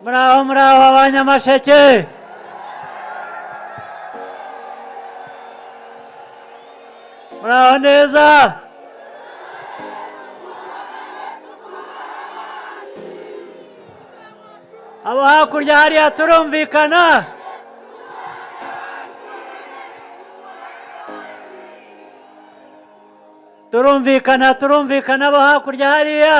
muraho abanyamasheke. Muraho neza. Abo hakurya hariya turumvikana. Turumvikana abo hakurya hariya.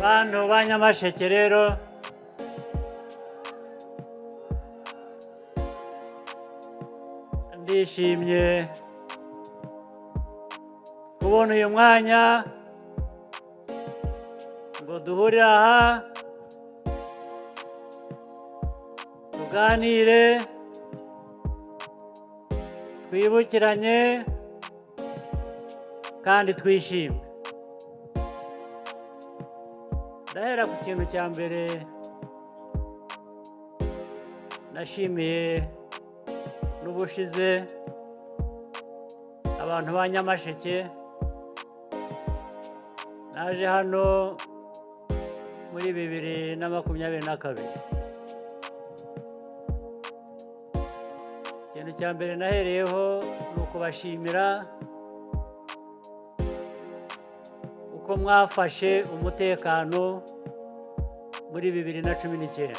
Bantu banyamasheke rero, ndishimye kubona uyu mwanya ngo duhurire aha tuganire, twibukiranye kandi twishime. Ndahera ku kintu cya mbere nashimiye n'ubushize abantu ba Nyamasheke. Naje hano muri 2022. Ikintu cya mbere nahereyeho ni ukubashimira uko mwafashe umutekano muri 2019.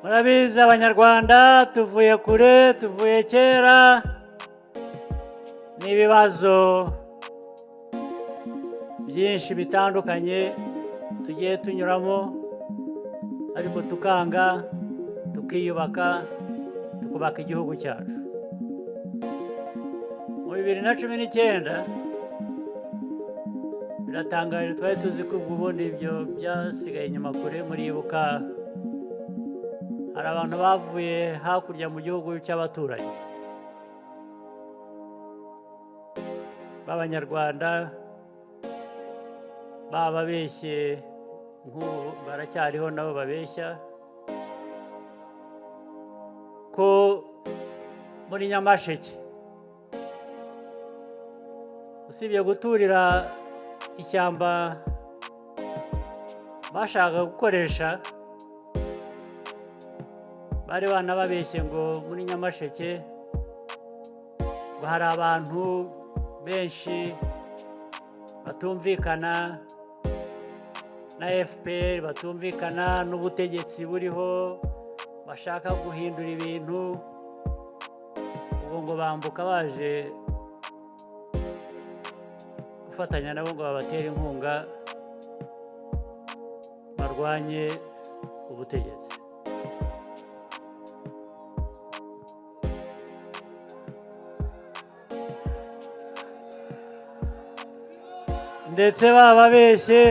Murabizi abanyarwanda tuvuye kure, tuvuye kera n'ibibazo byinshi bitandukanye tugiye tunyuramo, ariko tukanga, tukiyubaka, tukubaka igihugu cyacu. Mu 2019 biratangaje, twari tuzi ko ubundi ibyo byasigaye inyuma kure. Muribuka hari abantu bavuye hakurya mu gihugu cy'abaturanyi b'abanyarwanda, bababeshye, nk'ubu baracyariho nabo babeshya ko muri Nyamasheke usibye guturira ishyamba bashaka gukoresha, bari banababeshye ngo muri Nyamasheke ngo hari abantu benshi batumvikana na FPR, batumvikana n'ubutegetsi buriho, bashaka guhindura ibintu. Ubwo ngo bambuka baje gufatanya nabo ngo babatere inkunga barwanye ubutegetsi. Ndetse bababeshye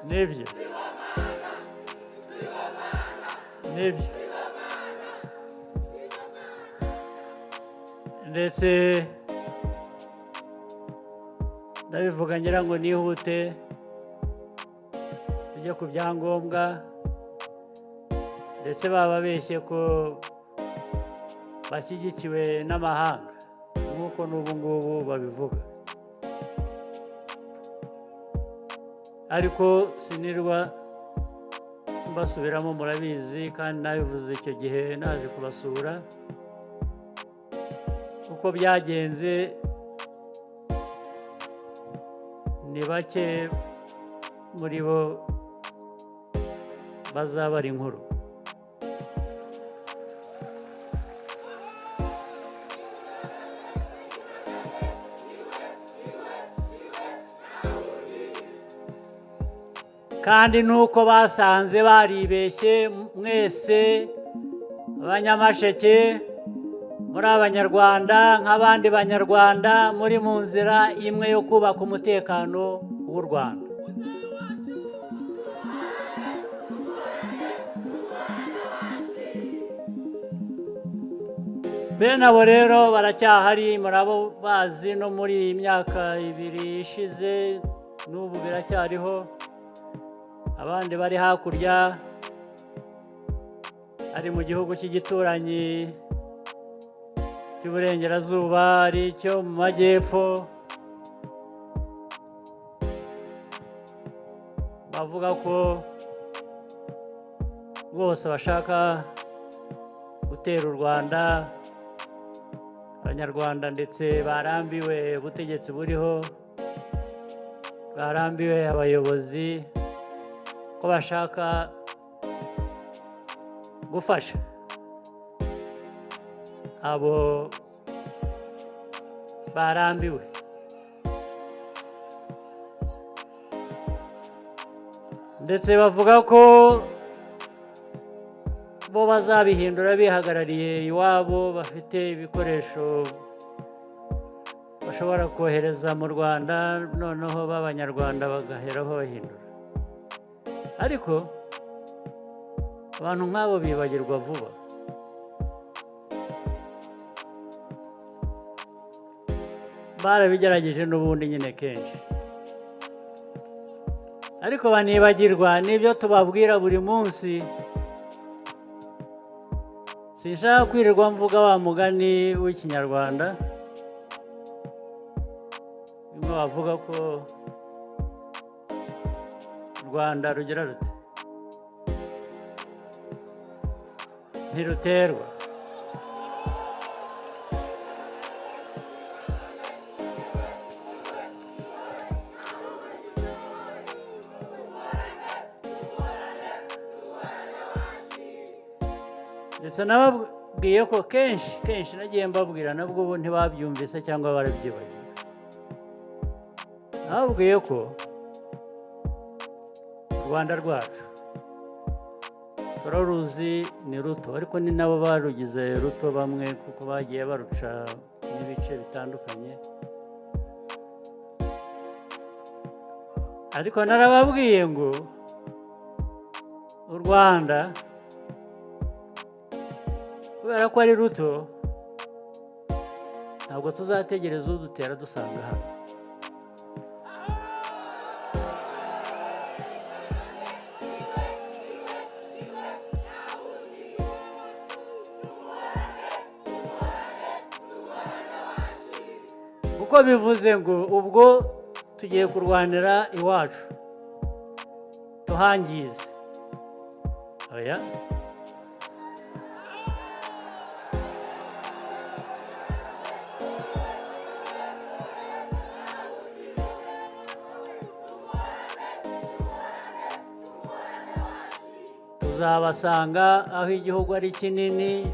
nibyo ndetse ndabivuga ngira ngo nihute tujye ku byangombwa. Ndetse bababeshye ko bashyigikiwe n'amahanga nk'uko n'ubu ngubu babivuga, ariko sinirwa mbasubiramo, murabizi kandi nabivuze icyo gihe naje kubasura uko byagenze. Ni bake muri bo bazabara inkuru. Kandi nuko basanze baribeshye. Mwese abanyamasheke muri abanyarwanda nk'abandi banyarwanda, muri mu nzira imwe yo kubaka umutekano w'u Rwanda. bene abo rero baracyahari, murabo bazi no muri iyi myaka 2 ishize n'ubu biracyariho. Abandi bari hakurya, ari mu gihugu cy'igituranyi cy'uburengerazuba, ari cyo mu majyepfo, bavuga ko bose bashaka gutera u Rwanda. Abanyarwanda ndetse barambiwe ubutegetsi buriho, barambiwe abayobozi, ko bashaka gufasha abo barambiwe. Ndetse bavuga ko bo bazabihindura bihagarariye iwabo, bafite ibikoresho bashobora kohereza mu Rwanda, noneho b'Abanyarwanda bagaheraho bahindura. Ariko abantu nk'abo bibagirwa vuba. Barabigerageje n'ubundi nyine kenshi, ariko banibagirwa n'ibyo tubabwira buri munsi. Sinshaka kwirirwa mvuga wa mugani w'ikinyarwanda bimwe bavuga ko u Rwanda rugira rute, ntiruterwa. Ndetse nababwiye ko kenshi nagiye mbabwira, nabwo ubu ntibabyumvise cyangwa barabyibagiwe. Nababwiye ko u Rwanda rwacu turaruzi ni ruto, ariko ni nabo barugize ruto bamwe, kuko bagiye baruca n'ibice bitandukanye. Ariko narababwiye ngo u Rwanda kubera ko ari ruto, ntabwo tuzategereza udutera dusanga hano. Kuko bivuze ngo ubwo tugiye kurwanira iwacu tuhangize. Oya, tuzabasanga aho igihugu ari kinini,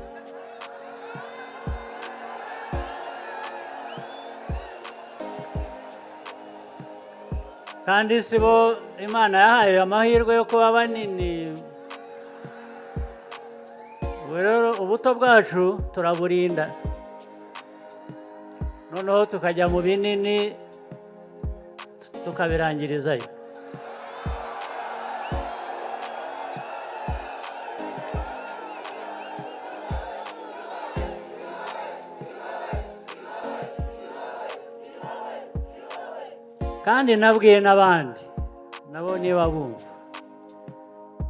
kandi si bo Imana yahaye amahirwe yo kuba banini. Ubu rero ubuto bwacu turaburinda, noneho tukajya mu binini tukabirangirizayo. Kandi nabwiye n'abandi nabo niba bumva,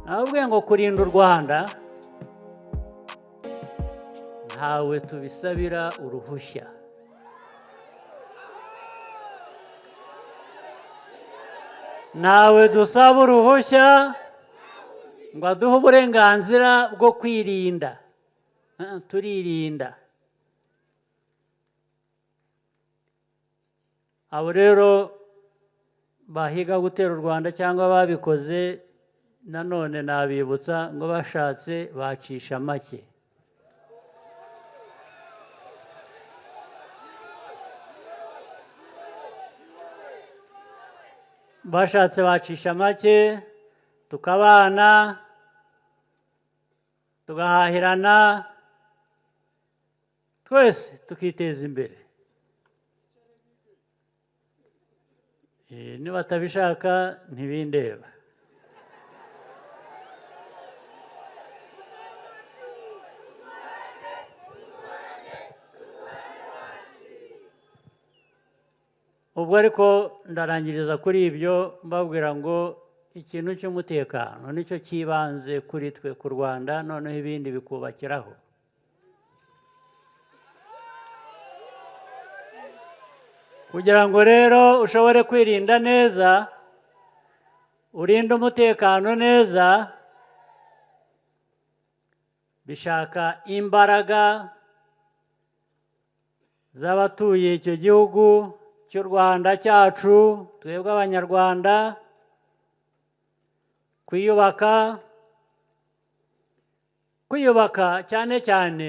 nababwiye ngo kurinda u Rwanda ntawe tubisabira uruhushya. Ntawe dusaba uruhushya ngo aduhe uburenganzira bwo kwirinda. Turirinda. Abo rero bahiga gutera u Rwanda cyangwa babikoze, nanone nabibutsa ngo bashatse bacisha make. Bashatse bacisha make, tukabana, tugahahirana, twese tukiteza imbere. Niba batabishaka ntibindeba. ubwo ariko ndarangiriza kuri ibyo mbabwira ngo ikintu cy'umutekano nicyo cyibanze kuri twe ku Rwanda, noneho ibindi bikubakiraho. Kugira ngo rero ushobore kwirinda neza, urinde umutekano neza, bishaka imbaraga z'abatuye icyo gihugu cy'u Rwanda cyacu, twebwe Abanyarwanda, kwiyubaka cyane cyane